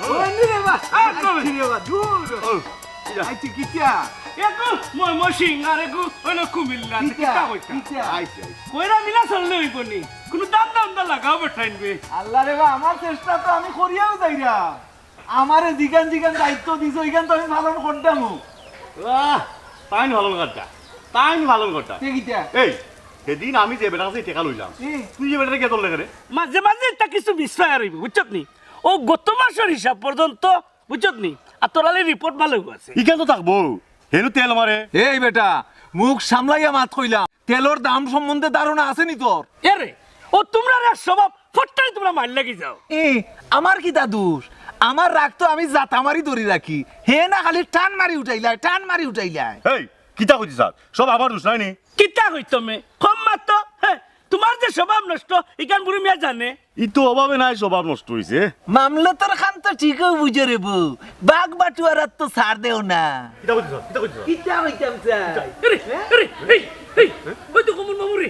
ওনি রে বা আচ্ছি রে বা দূর আইছি কিটা একো মই সিঙ্গারে গো ওন কুমিল্লা কিটা কইতা আইছি কইরা মিলা চললে হইবনি কোনো দাম লাগাও বঠাইনবে আল্লাহ রে বা আমার চেষ্টা তো আমি করিয়াও যাইরা আমারে জিগান দায়িত্ব দিছো ইগান তো আমি পালন করতাম বাহ তাইন ভালো কথা কে কিটা এই সেদিন আমি যে বেটার কাছে টাকা লইলাম তুই যে বেটারে কে তোর লেগে রে মাঝে মাঝে তা কিছু বিষয় আর বুঝছত নি ও গত মাসের হিসাব পর্যন্ত বুঝছত নি আর তোরালে রিপোর্ট ভালো আছে ইকেন তো থাকবো হেনু তেল মারে এই বেটা মুখ সামলাইয়া মাত কইলাম তেলর দাম সম্বন্ধে ধারণা আছে নি তোর এরে ও তোমরা স্বভাব ফট্টাই তোমরা মার লাগি যাও আমার কি দাদুস আমার রাগ তো আমি জাতামারি ধরি রাখি হে না খালি টান মারি উঠাইলাই এই কিতা কইছিস সব আমার দোষ নাই নি কিতা কই তুমি কম মাত্র হ্যাঁ তোমার যে স্বভাব নষ্ট ইকান বুড়ি মিয়া জানে ই তো অভাবে নাই স্বভাব নষ্ট হইছে মামলতর খান তো ঠিকই বুঝে রে বউ বাঘ বাটুয়ারাত তো ছাড় দেও না কিতা কইছিস কিতা হইতাম চাই আরে এই ওই তো কমন মামুরি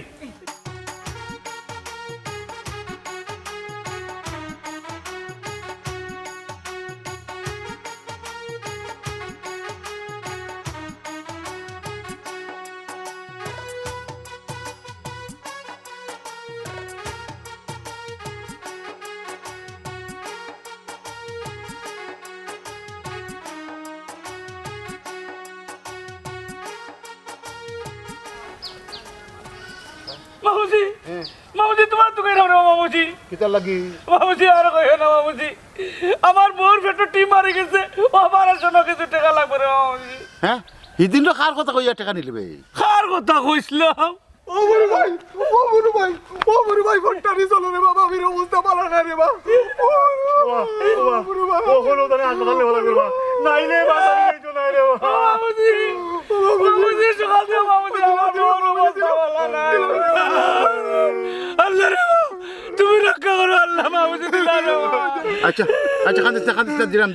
মামুজি তোমার তো কই না মামুজি কিতা লাগি মামুজি আর কই না মামুজি আমার বোর পেটো টি মারি গেছে ও আমার শোনা কিছু টাকা লাগবে রে মামুজি হ্যাঁ হিদিন তো কার কথা কইয়া টাকা নিলবে কার কথা কইছিলাম ও বড় ভাই ফোনটা নি চলো রে বাবা আমি অবস্থা ভালো না রে বাবা ও হলো তারে হাসপাতালে ভালো করবা নাইলে বাবা এই তো নাই রে মামুজি সকাল থেকে মামুজি আমার বোর অবস্থা ভালো না আল্লাহ রে তুমি রক্ষা করো আল্লাহ মামুজি দিলা রে আচ্ছা কান্দিস দিলাম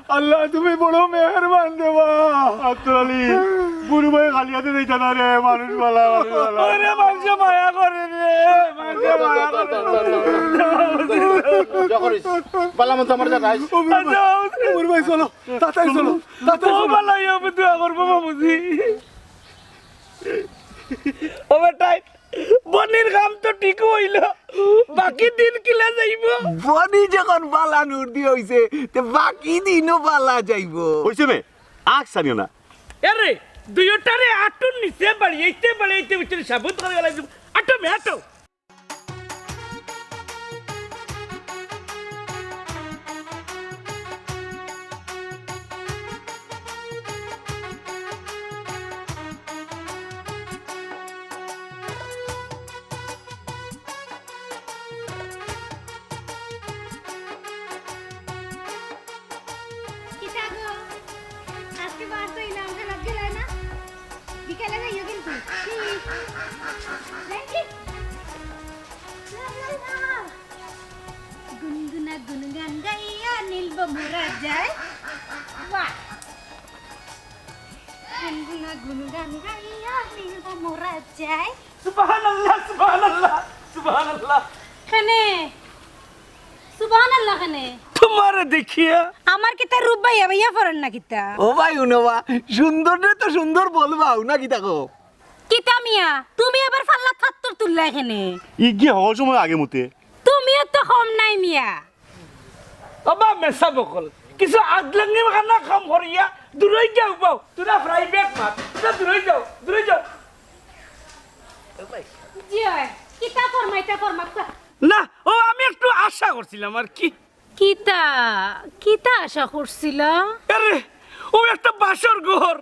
আল্লাহ তুমি বড় মেহেরবান দেবা আব্দুল বুড়ি ভাই খালি হাতে দিতা না রে মানুষ বালা আরে মানুষ মায়া করে রে মানুষ মায়া করে বালা মত আমার যা গাইস বড় ভাই চলো তাড়াতাড়ি চলো ও বালাই হবে তুই করবো মামুজি ও বেটাই বনির কাম তো ঠিক হইল বাকি দিন কিলা যাইব বনি যখন বালা নুর দি হইছে তে বাকি দিনও বালা যাইব হইছে মে আখ সানিও না আরে দুইটারে আটুন নিচে বাড়িয়েতে ভিতরে সাবুত করে গেলাম আটো মে আটো গুনগুন গাইয়া নীলব মোরা যায় বাহ গুনগুন গাইয়া নীলব মোরা যায় সুবহানাল্লাহ খানে সুবহানাল্লাহ খানে তোমার দেখিয়া আমার কিতা রূপ ভাইয়া ভাইয়া ফরন না কিতা ও ভাই উনবা সুন্দর রে তো সুন্দর বলবা না কি তাকো কিতা মিয়া তুমি আবার ফাল্লা ছাত্তর তুললা এখানে ই কি হওয়ার সময় আগে মতে তুমিও তো কম নাই মিয়া বাবা মেসা বকল কিছু আগলাঙ্গি খানা কাম করিয়া দূরই যাও বাও তোরা প্রাইভেট মাত তোরা দূরই যাও জি হয় কিতা ফরমাত না ও আমি একটু আশা করছিলাম আর কি কিতা আশা করছিল আরে ও একটা বাসর ঘর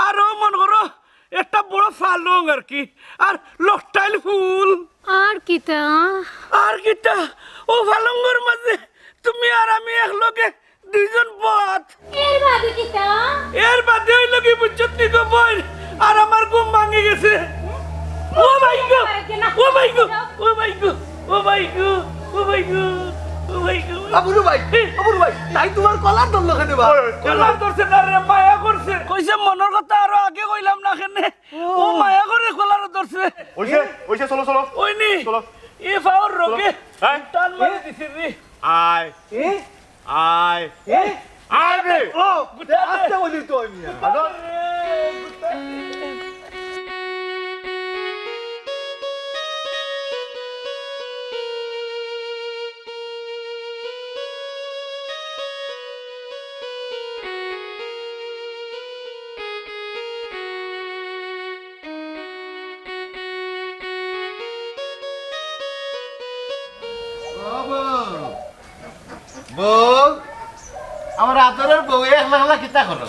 আর ও মন করো একটা বড় ফালং আর কি আর লকটাইল ফুল আর কিতা ও ফালঙ্গর মাঝে তুমি আর আমি একলগে দুইজন পথ এর বাদে হইল কি বুঝছত নি গো বই আর আমার ঘুম ভাঙে গেছে ও মাই গো আবুরু ভাই তাই তোমার কলার দল লখাতে বা কলার ধরছে না রে মায়া করছে কইছে মনের কথা আরো আগে কইলাম না কেনে ও মায়া করে কলার ধরছে ওইছে চলো ওইনি চলো এ ফাওর রোগে হ্যাঁ? টান মারি দিছি রে আয় আয় আয় রে ও আস্তে বলি তো আমি বউ আমার আদরের বউ একলা একলা কিতা করো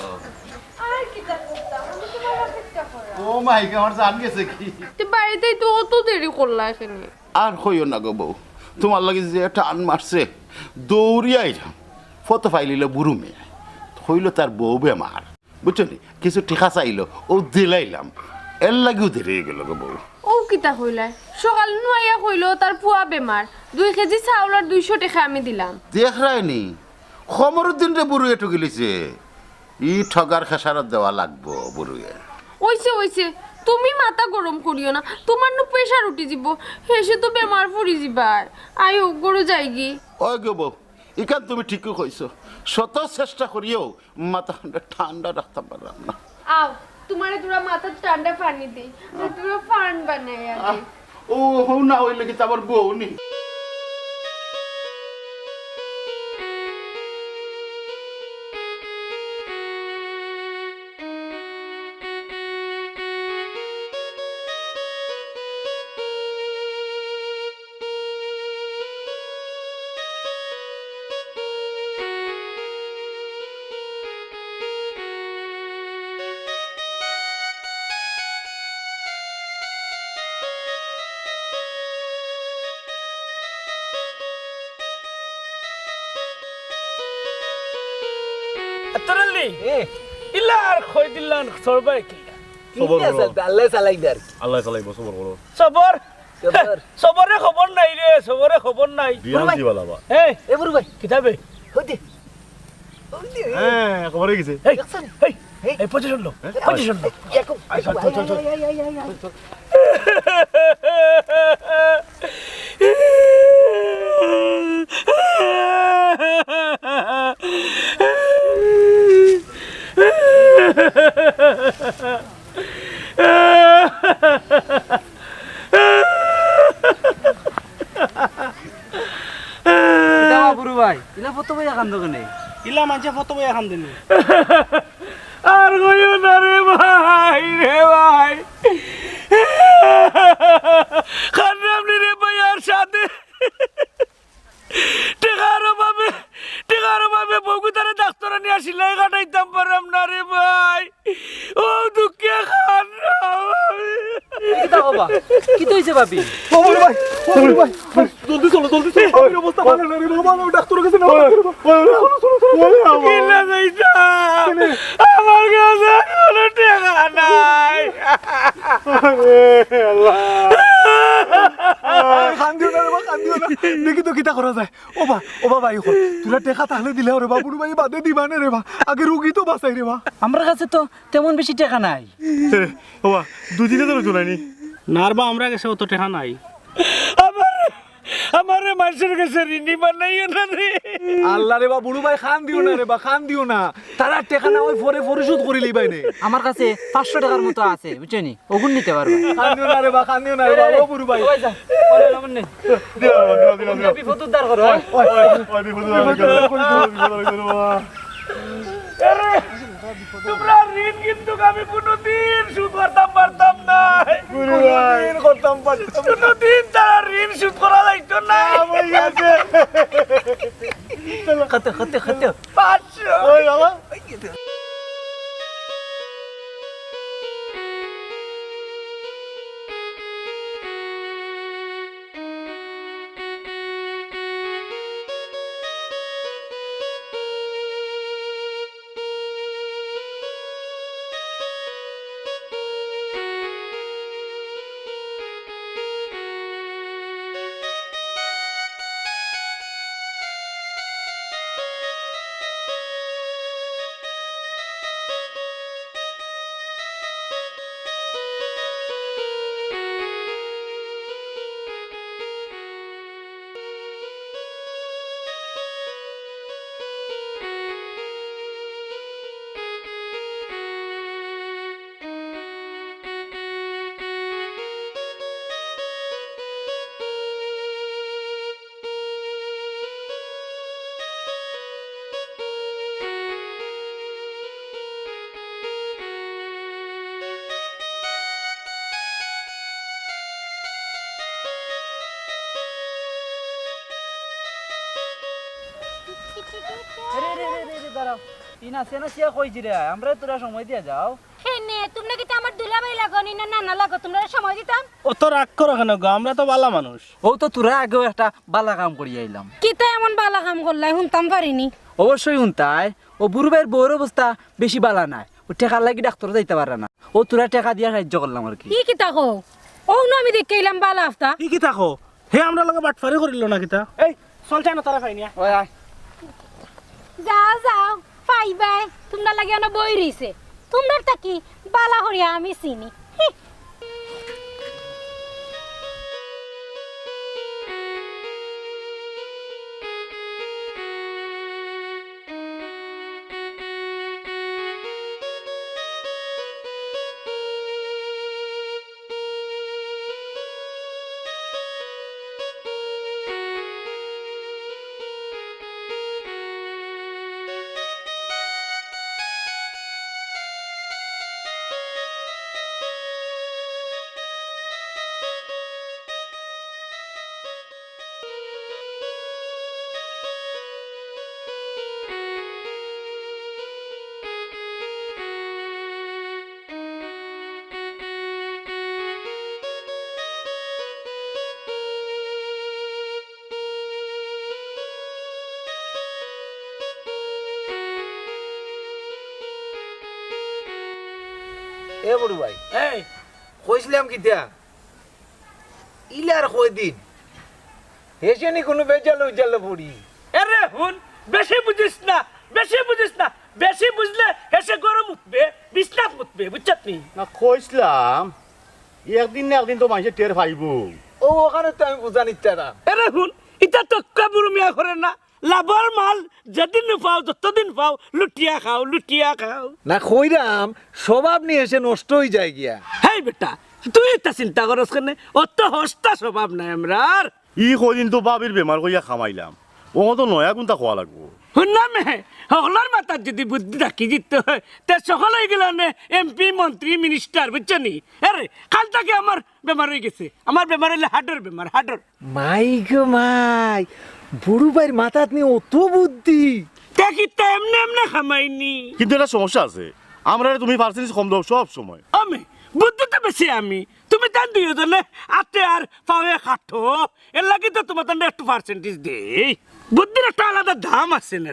আর কি তা করতাম আমি তোমার অপেক্ষা করা ও মাই গড আমার জান গেছে কি তুই বাড়িতেই তো অত দেরি করলা এখানে আর হইও না গো বউ তোমার লাগে যে টান মারছে দৌড়িয়াই ফটো ফাইলিল বুড়ো মেয়ে হইল তার বউ বেমার বুঝছো নি কিছু ঠেকা চাইলো ও দিলাইলাম এর লাগেও দেরি হয়ে গেল গো বউ ও কিতা কইলা সকাল নুয়াইয়া কইলো তার ফুয়া বেমার 2 কেজি চাউল আর 200 টাকা আমি দিলাম দেখ রায়নি খমরুদ্দিন রে বুড়ো এটু গেলিছে ই ঠগার খেসারত দেওয়া লাগবো বুড়ুয়ে ওইছে তুমি মাথা গরম করিও না তোমার নু প্রেসার উঠি যাব হেসে তো বেমার পড়ি যাবার আয়ো গরু যাইগি ওই গো বউ ইকান তুমি ঠিকই কইছো শত চেষ্টা করিও মাথা ঠান্ডা রাখতে পারলাম না আও তোমারে তোরা মাথা ঠান্ডা পানি দেই আর তোরা ফান বানাই আগে ও হও না হইলে কি আমার বউ নি তরলি ইলা আর কই দিলাম সরবাই কি সবর করো আল্লাহ চালাই দার আল্লাহ চালাইবো সবর করো সবর সবরে খবর নাই রে সবরে খবর নাই বিয়ান দিবালা বা এই এ বুড়ো ভাই কিতাবে হইতে হ্যাঁ খবর হয়ে গেছে এই এই পজিশন লো পজিশন লো চল বুড়ো ভাই ইলা ফটো বই এখান দোকানে ইলা মানছে ফটো বই এখন দিন আর কইও না রে ভাই খারাপ রে ভাই আর সাথে টেকারো ভাবে বগুতারে ডাক্তার নিয়ে আসিলাই কাটাইতাম পারাম না রে ভাই ও দুঃখে খান কিতা বাবা কি হইছে ভাবি জলদি চলো আমার অবস্থা ভালো না রে বাবা আমি ডাক্তার কাছে না কিলা যাইতাম আমার কাছে কোনো টাকা নাই কান্দিও না রে বা কান্দিও না দেখি তো কিতা করা যায় ও বা ভাই তোরা টেকা তাহলে দিলে রে বা বুড়ো ভাই বাদে দিবা না রে বা আগে রুগী তো বাঁচাই রে বা আমার কাছে তো তেমন বেশি টাকা নাই বাবা দুদিনে ধরে চলাইনি নারবা আমরা কাছে অত টাকা নাই আমারে মানুষের কাছে ঋণী বানাইও না রে আল্লাহ রে বা বুড়ো ভাই খান দিও না রে বা খান দিও না তারা টেকা না ওই পরে পরিশোধ করে লিবাই নে আমার কাছে 500 টাকার মতো আছে বুঝছনি ওগুন নিতে পারবে খান দিও না রে বা খান দিও না রে বা ও বুড়ো ভাই ওই যা ওরে লমন নে দিলা বিপদ উদ্ধার করো ওই বিপদ বাবা তোমরা ঋণ কিন্তু আমি কোনোদিন সুদ করতাম পারতাম না করতাম কোনোদিন তারা ঋণ সুদ করা যাইতো না খাতে 500 ওই বাবা রে রে রে রে দাঁড়াও ইনা সেনা সিয়া কইছি রে আমরা তোরা সময় দিয়া যাও হেনে তোমরা কি আমার দুলাভাই লাগনি না নানা লাগো তোমরা সময় দিতাম অত রাগ করো কেন গো আমরা তো বালা মানুষ ও তো তোরা আগেও একটা বালা কাম করি আইলাম কিতা এমন বালা কাম করলাই শুনতাম পারিনি অবশ্যই শুনতাই ও বুড়ো ভাইয়ের বউর অবস্থা বেশি বালা নাই ও টেকার লাগি ডাক্তার যাইতে পারে না ও তোরা টেকা দিয়া সাহায্য করলাম আর কি কি কিতা কো ও না আমি দেখে এলাম বালা আফতা কি কি থাকো হে আমরা লগে বাটফারি করিল না কিতা এই চল চাই না তারা খাই নিয়া ওই আয় যাও যাও পাই বাই তোমরা লাগে না বই রইছে তোমরা তা কি বালা হরিয়া আমি চিনি হি। এ বড় ভাই এই কইছিলাম কি দিয়া ইলার কই দিন হেসে নি কোনো বেজাল উজাল পড়ি আরে হুন বেশি বুঝিস না বেশি বুঝিস না বেশি বুঝলে এসে গরম উঠবে বিছনাত উঠবে বুঝছত নি না কইছিলাম একদিন না একদিন তো মানুষে টের পাইব ও ওখানে তো আমি বুঝা নিতে না আরে হুন এটা তো কাবুর মিয়া করে না লাভর মাল যেদিন পাও যতদিন পাও লুটিয়া খাও না কইরাম স্বভাব নিয়ে এসে নষ্ট হয়ে যায় গিয়া হেই বেটা তুই এটা চিন্তা করস কেন অত হস্তা স্বভাব নাই আমরার ই কদিন তো বাবির বেমার কইয়া খামাইলাম ও তো নয়া কোনটা খোয়া লাগবো শুনলাম সকলের মাথার যদি বুদ্ধি রাখি দিতে হয় তে সকলে গেলে এমপি মন্ত্রী মিনিস্টার বুঝছো নি আরে কাল থেকে আমার বেমার হয়ে গেছে আমার বেমার হইলে হার্টের বেমার হার্টের মাই গো মাই বুড়ু ভাইয়ের মাথাত নিয়ে অত বুদ্ধি দেখি তো এমনি এমনি খামাইনি কিন্তু একটা সমস্যা আছে আমরা তুমি পার্সেন্টেজ কম দাও সব সময় আমি বুদ্ধি তো বেশি আমি তুমি তার দুইজনে আতে আর পাওয়ে খাটো এর লাগে তো তোমার তার একটু পার্সেন্টেজ দেই বুদ্ধির একটা আলাদা দাম আছে না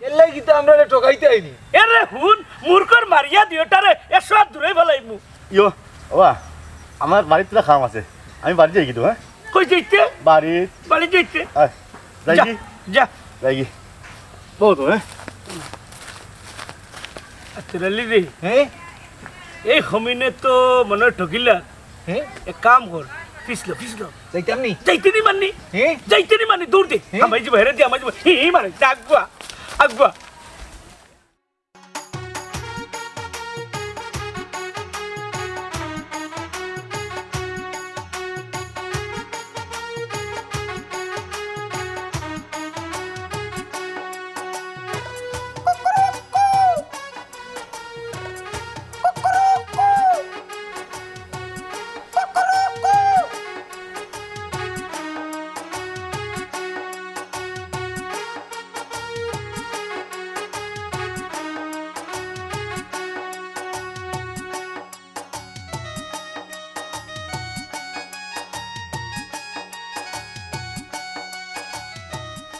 এর লাগি তো আমরা ঠকাইতে আইনি এরে হুন মূর্খর মারিয়া দিওটারে এসো আর দূরে ফেলাইমু ইয়ো ওয়া আমার বাড়িতে তো খাম আছে আমি বাড়ি যাই কিন্তু হ্যাঁ কই যাইতে বাড়িত বাড়ি যাইতে যাই যা কি যা যাই কি বহুত হ্যাঁ আচ্ছা রে হ্যাঁ এই খমিনে তো মনে ঠকিলা হ্যাঁ এক কাম কর পিছলো যাইতাম নি যাইতে নি মাননি হ্যাঁ যাইতে নি মাননি দূর দে আমাই যাব হেরে দে আমাই যাব হি মারে আগবা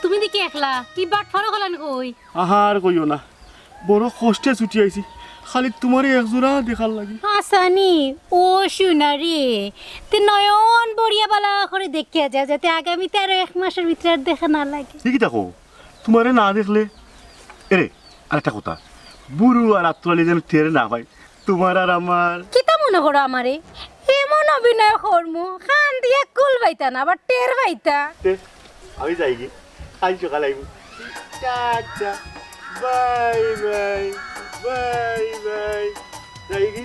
তুমি দেখি একলা কি বাট ফলো হলেন কই আহার কইও না বড় কষ্টে ছুটি আইছি খালি তোমারই একজোড়া দেখার লাগি হাসানি ও শুনারি তে নয়ন বড়িয়া বালা করে দেখিয়া যায় যাতে আগামীতে আরো 1 মাসের ভিতরে আর দেখা না লাগে ঠিকই দেখো তোমারে না দেখলে এরে আরেকটা কথা বুড়ু আর আত্মালি যেন টের না পাই তোমার আর আমার কিতা মনে করো আমারে এমন অভিনয় করমু খান দিয়া কুল পাইতা না আবার টের পাইতা আমি যাই কি আজ সকালে আইব tata bye bye bye bye যাই কি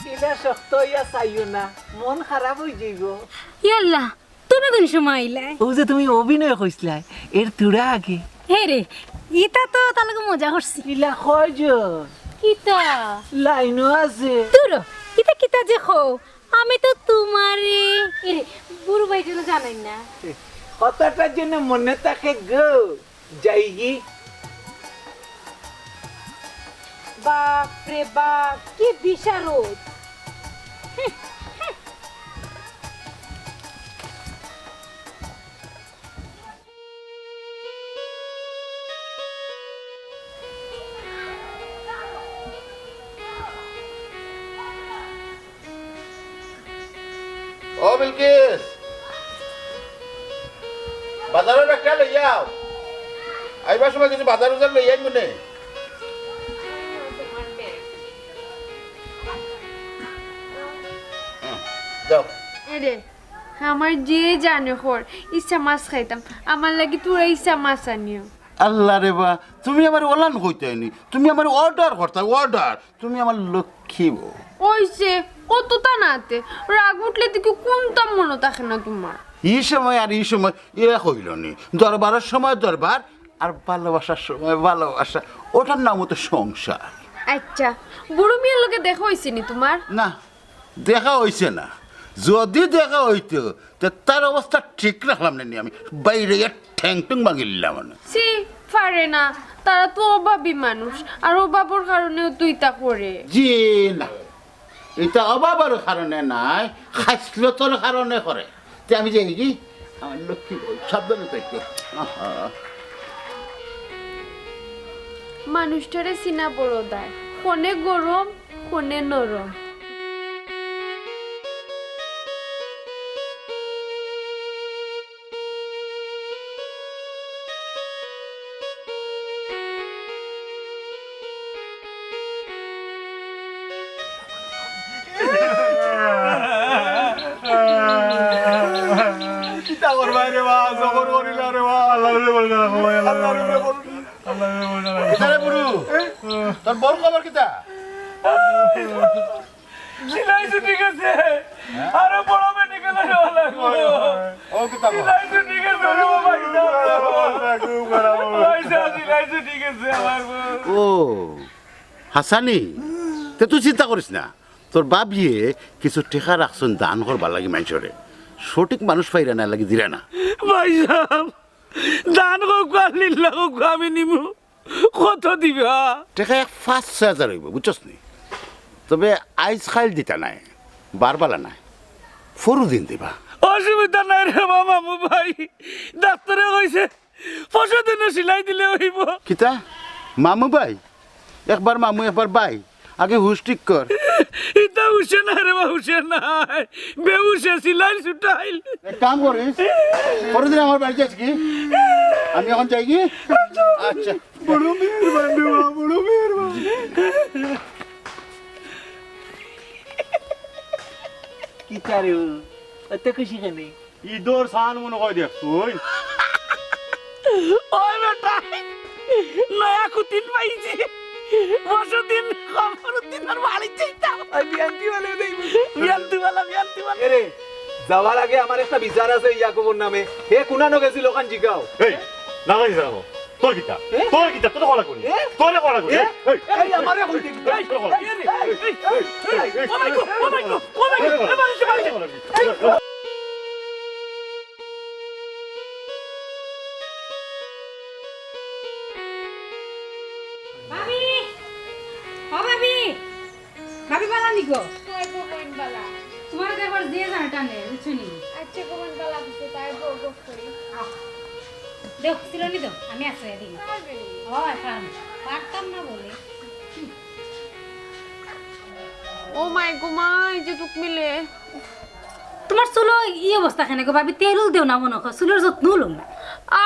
কিলা শক্ত ইয়া চাইও না মন খারাপ হয়ে যাইব ইয়াল্লা তুমি কোন সময় আইলাই ও যে তুমি অভিনয় কইছিলা এর তুরা আগে হে রে ইতা তো তালকে মজা করছি কিলা কয়জন কিতা লাইনও আছে তুরো ইতা কিতা যে খো আমি তো তোমারে এরে বুড়ো ভাই জন্য জানাই না। কথাটার জন্য মনে থাকে গো যাইগি। বাপ রে বাপ কি বিশারদ। ও বিলকিস, বাজারের একটা লই যাও। আইবার সময় কিছু বাজার উজার লই আইন মনে। যাও। এরে আমার যে জানে খর ইচ্ছা মাছ খাইতাম, আমার লাগি তোরা ইচ্ছা মাছ আনিও। আল্লাহ রে বা, তুমি আমার ওলান কইতেনি, তুমি আমার অর্ডার করতা, অর্ডার। তুমি আমার লক্ষ্মী বউ। ওইসে কতটা নাতে রাগ উঠলে দেখি কোনটা মনে থাকে না তোমার। এই সময় আর এই সময় এ হইল নি। দরবারের সময় দরবার, আর ভালোবাসার সময় ভালোবাসা। ওটার নাম হতো সংসার। আচ্ছা বুড়ো মেয়ের লোকে দেখা হয়েছে নি তোমার? না, দেখা হইছে না। যদি দেখা হইতো তো তার অবস্থা ঠিক রাখলাম না, আমি বাইরে ঠ্যাং টুং ভাঙিলাম না। সে পারে না, তারা তো অভাবী মানুষ, আর অভাবর কারণেও তুই তা করে। জি না, এটা অভাবের কারণে নাই, খাইসলতর কারণে করে। তে আমি যাই কি আমার লক্ষ্মী সাবধানে থাকতো। মানুষটারে চিনা বড় দায়, কোনে গরম কোনে নরম। কিতা করবা রে বা, জবর করিলা রে বা। আল্লাহ রে বল না, আল্লাহ রে বল না, আল্লাহ রে বল না। কিতারে বুড়ু, তোর বড় খবর কিতা? সিলাই ছুটি গেছে, আরে বড় মেডিকেল লাগবো। ও কিতা বল? সিলাই ছুটি গেছে রে বাবা, সিলাই ছুটি গেছে আমার বউ। ও হাসানি, তে তুই চিন্তা করিস না। তোর বাবিয়ে কিছু টেকা রাখছন দান করবার লাগি মানুষরে। সঠিক মানুষ পাইরা না লাগি দিরা না। ভাই সাহেব, দান হোক আর লিল্লা হোক আমি নিমু, কত দিবা? টেকা 5,000 হইব, বুঝছস নি? তবে আইস খাইল দিতা নাই, বারবালা নাই, ফরু দিন দিবা। অসুবিধা নাই রে মামু ভাই, ডাক্তারে কইছে 5 দিনে সিলাই দিলে হইব। কিতা মামু ভাই? একবার মামু একবার ভাই, আগে হুশ ঠিক কর। ইতা উঠছে না রে বা, উঠছে নাই, বেউসে সিলাই ছুটাইল। এক কাম করিস, পরদিন আমার বাড়ি যাস কি? আমি এখন যাই কি? আচ্ছা, বড় মেহরবান রে বা, বড় মেহরবান। কি চারে এত খুশি কেনে? ঈদর সান মনে হয় দেখছো ওই ওই বেটা, নয়া কুতিন পাইছি, 5 দিন খবর দিন আর বাড়ি যাইতাম। বিয়ান্তি বলে দেই। বিয়ান্তি এরে যাওয়ার আগে আমার একটা বিচার আছে ইয়াকুবুর নামে। হে কুনানো গেছিল ওখান জিগাও। এই লাগাই যাবো তোর কিতা, তোর কিতা তোর কলা করি, তোর কলা করি। এই আমারে কইতে কি? ভাবি ও ভাবি, ভাবি বালা নিকো তাই গোবন বালা। তোমার দেবার দিয়ে জানা টানে বুঝছনি। আচ্ছা গোবন বালা আছে, তাই গোব করি। দেখ সিরনি দাও, আমি আশ্রয় দিই। হয় পারতাম না বলে। ও মাই গো মা, এই যে তুক মিলে তোমার চুলো ই অবস্থা কেন গো ভাবি, তেল দেও না মনে কর, চুলোর যত্ন লম না।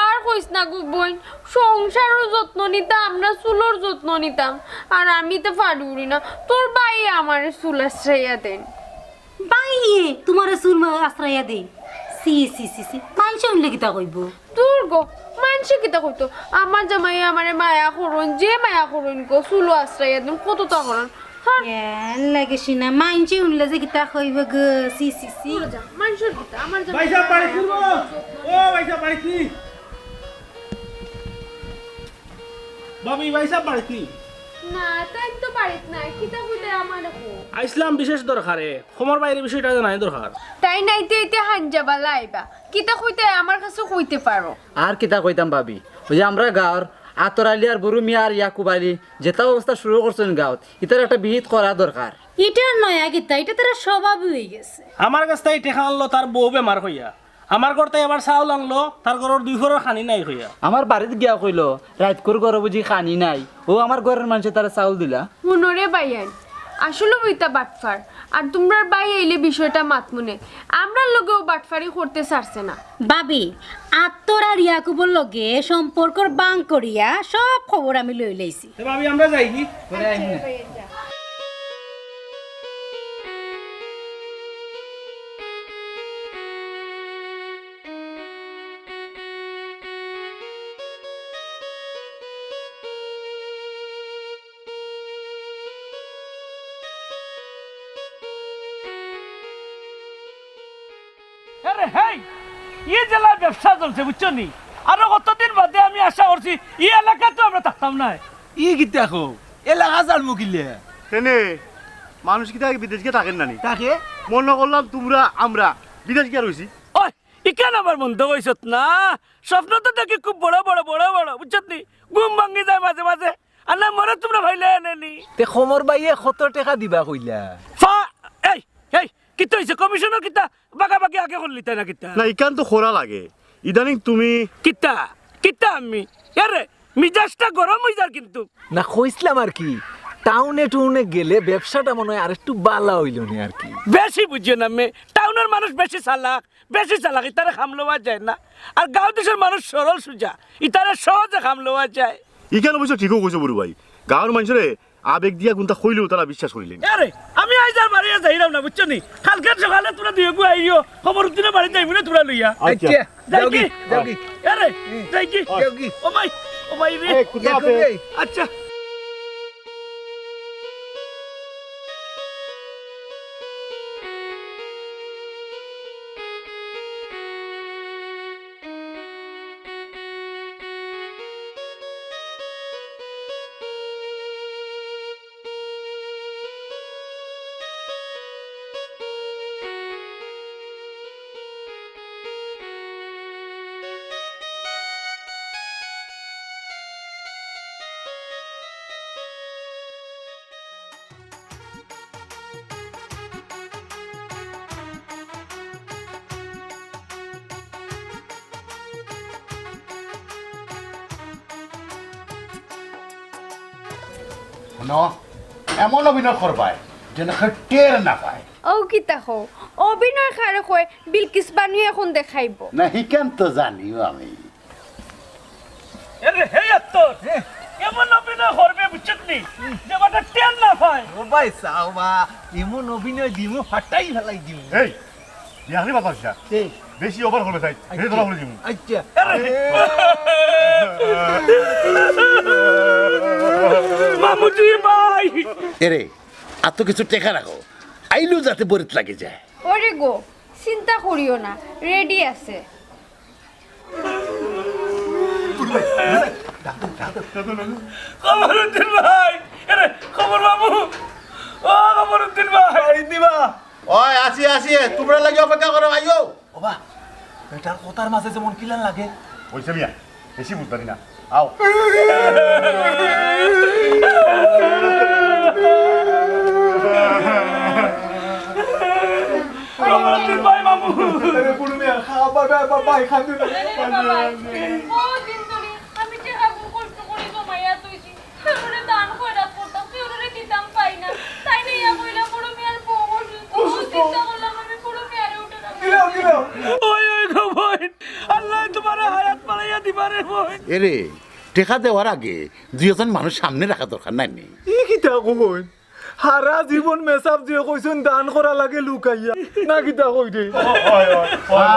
আর কইস না গো বোন, সংসারের যত্ন নিতাম, আমরা চুলোর যত্ন নিতাম, আর আমি তো পারি না। তোর ভাই আমার চুল আশ্রয়া দেন। বাইয়ে তোমার চুল আশ্রয়া দে। সি সি সি সি মানুষ উনলে কিতা কইব? তোর গো মানসে কিতা কইতো, আমার জামাই আমারে মায়া করুন, যে মায়া করুন গো চুলো আশ্রয়া দেন, কতটা করেন। লাগে সিনা মাইনছে উনলে যে কিতা কইব গো। সি সি সি মানুষের কিতা আমার জামাই। ভাই সাহেব বাড়ি ফিরবো। ও ভাই সাহেব বাড়ি কি? ভাবি ভাই সাহেব বাড়ি কি? না তাই তো বাড়িত নাই কিতা কইতে আমার দেখো আইসলাম বিশেষ দরকারে খমর বাইরে বিষয়টা জানাই দরকার তাই নাইতে এতে হাঞ্জাবালা আইবা কিতা কইতে আমার কাছে কইতে পারো আর কিতা কইতাম ভাবি ওই যে আমরা গাঁৱৰ আতরালি আর বড় মিয়া আর ইয়াকুব আলী যেটা অবস্থা শুরু করছেন গাঁৱত ইতার একটা বিহিত করা দরকার এটা নয়া গীতা এটা তারা স্বভাবই হয়ে গেছে আমার কাছ থেকে টেকা আনলো তার বউ বেমার হইয়া আমার ঘরতে এবার চাউল আনলো তার ঘরের 2 ঘরের খানি নাই হইয়া আমার বাড়িতে গিয়া কইল রাত করে ঘরে বুঝি খানি নাই ও আমার ঘরের মানুষে তারা চাউল দিলা হুনরে বাইয়ান আসলে ওইটা বাটফার আর তোমরা বাই আইলে বিষয়টা মাতমুনে আমরা লগেও বাটফারি করতে ছাড়ছে না ভাবি আত্মর আর ইয়াকুবর লগে সম্পর্কর বাং করিয়া সব খবর আমি লই লাইছি তো ভাবি আমরা যাই কি আরে হেই এই জেলায় ব্যবসা চলছে বুঝছো নি আরো কতদিন বাদে আমি আশা করছি এই এলাকা তো আমরা থাকতাম না ই গীতা কো এলাকা জানমু কিলে কেনে মানুষ কি থাকে বিদেশ গিয়ে থাকেন নানি তাকে মনে করলাম তোমরা আমরা বিদেশ গিয়ে রয়েছি ওই ইকান আবার বন্ধ হইছত না স্বপ্ন তো দেখি খুব বড় বড় বড় বড় বুঝছো নি ঘুম ভাঙি যায় মাঝে মাঝে আর না মরে তোমরা ভাইলে এনেনি তে খমর বাইয়ে 70 টাকা দিবা কইলা ফা এই এই কিতা হইছে কমিশনার কিতা বাগাবাগি আগে করলি তাই না কিতা না ইকান তো খোরা লাগে ইদানিং তুমি কিতা কিতা আমি আরে মিজাজটা গরম হই যার কিন্তু না কইছিলাম আর কি টাউনে টুনে গেলে ব্যবসাটা মনে হয় আরেকটু বালা হইল নি আর কি বেশি বুঝিও না মে টাউনের মানুষ বেশি চালাক ইতারে খাম লওয়া যায় না আর গাঁও দেশের মানুষ সরল সুজা ইতারে সহজে খাম লওয়া যায় ইকান অবশ্য ঠিকও কইছো বড় ভাই গাঁৱৰ মানুষরে আবেগ দিয়া কোনটা কইলেও তারা বিশ্বাস করিলেন আরে আমি আজ আর বাড়ি যাইরাম না বুঝছো নি কালকে সকালে তোরা দুই গু আইও খবর দিনে বাড়ি যাইবি না তোরা লইয়া আচ্ছা যাই কি যাও কি আরে যাই কি যাও কি ও মাই রে আচ্ছা ন এমন অভিনয় করবাই যেন টের না পায় ও কিতা কও অভিনয় খারে কয় বিলকিস বানু এখন দেখাইব না হিকান তো জানিও আমি আরে হে আত্তর এমন অভিনয় করবে বুঝছো নি যে বাটা টেন না পায় ও ভাই সাওবা এমন অভিনয় দিমু ফাটাই ফেলাই দিমু এই ইয়ানি বাবা বেশি ওভার হবে তাই এই ধরা হলে দিমু আচ্ছা মামুজি ভাই এরে আর তো কিছু টেকা রাখো আইলেও যাতে বরিত লাগে যায় ওরে গো চিন্তা করিও না রেডি আছে খবরউদ্দিন ভাই আরে খবর মামু ও খবরউদ্দিন ভাই দিবা ওই আসি তোমরা লাগি অপেক্ষা করো আইও ওবা এটার কথার মাঝে যেমন কিলান লাগে ওইসে মিয়া বেশি বুঝতারি না আও খবরউদ্দিন ভাই মামু আরে বুড়ো মিয়া বাবা খান দিন ও দিন ধরে আমি যে হাবু কষ্ট করে জমাইয়া তুইছি তোরে দান কইরা করতাম তোরে দিতাম পাই না তাই না ইয়া কইলা বড় মিয়ার বউ চিন্তা করলাম আমি বড় মিয়ারে উঠে না কিলো ওই গো বোন আল্লাহ তোমার হায়াত বাড়াইয়া দিবারে বোন এরে টেকা দেওয়ার আগে দুইজন মানুষ সামনে রাখা দরকার নাই নি ই কিতা কই হারা জীবন মেসাব দিয়ে কইছেন দান করা লাগে লুকাইয়া না কিতা কই দে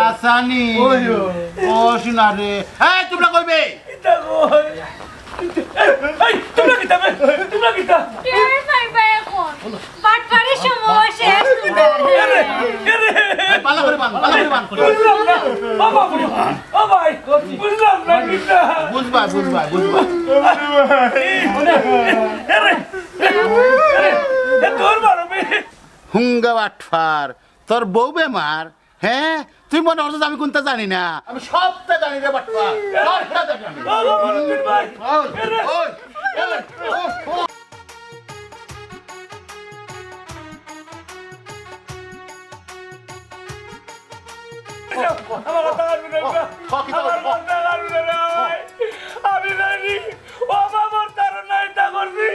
আসানি ও শোনা রে এই তোমরা কইবে এই তোমরা কিতা কে পাইবা এখন বাটপাড়ি সময় শেষ আরে পালা করে বান বুঝলাম না ও ভাই বুঝলাম না কিটা বুঝবা বুঝবা বুঝবা তোর মারবে হুঙ্গা বাটফার তোর বউ বেমার হ্যাঁ তুই মনে হচ্ছে আমি কোনটা জানি না আমি সবটা জানি রে বাটফার সবটা জানি আমি। ভাই ওই, ওই, ওই। আমার কথা কাটবি না আমার কথা কাটবি না আমি জানি ও বাবার তার নাইটা করছি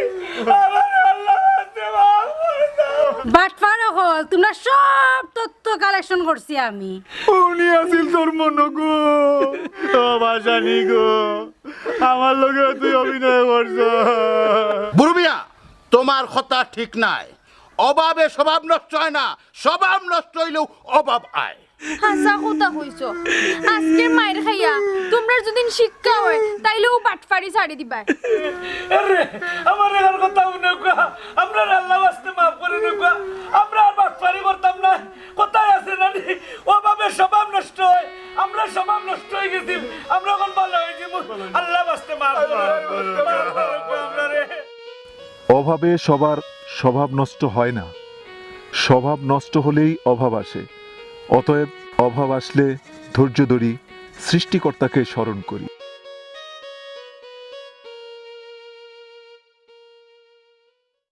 আমার আল্লাহ হাতে মাফ করে দাও বাটফার হল তোমরা সব তথ্য কালেকশন করছি আমি উনি আছিল তোর মনগো ও বাসানি গো আমার লগে তুই অভিনয় করছ বুড়ো মিয়া তোমার কথা ঠিক নাই অভাবে স্বভাব নষ্ট হয় না স্বভাব নষ্ট হইলেও অভাব আয় হাসা কথা কইছো আজকের মায়ের খাইয়া তোমরা যদি শিক্ষা হয় তাইলে ও বাটফারি ছাড়ি দিবা আরে আমার এর কথা মনে কর আমরা আল্লাহ ওয়াস্তে মাফ করে দেব আমরা আর বাটপারি করতাম না কোথায় আছে নানি ওভাবে স্বভাব নষ্ট হয় আমরা স্বভাব নষ্ট হয়ে গেছি আমরা এখন ভালো হয়েছি আল্লাহ ওয়াস্তে মাফ করে আমরা রে অভাবে সবার স্বভাব নষ্ট হয় না স্বভাব নষ্ট হলেই অভাব আসে অতএব অভাব আসলে ধৈর্য ধরি সৃষ্টিকর্তাকে স্মরণ করি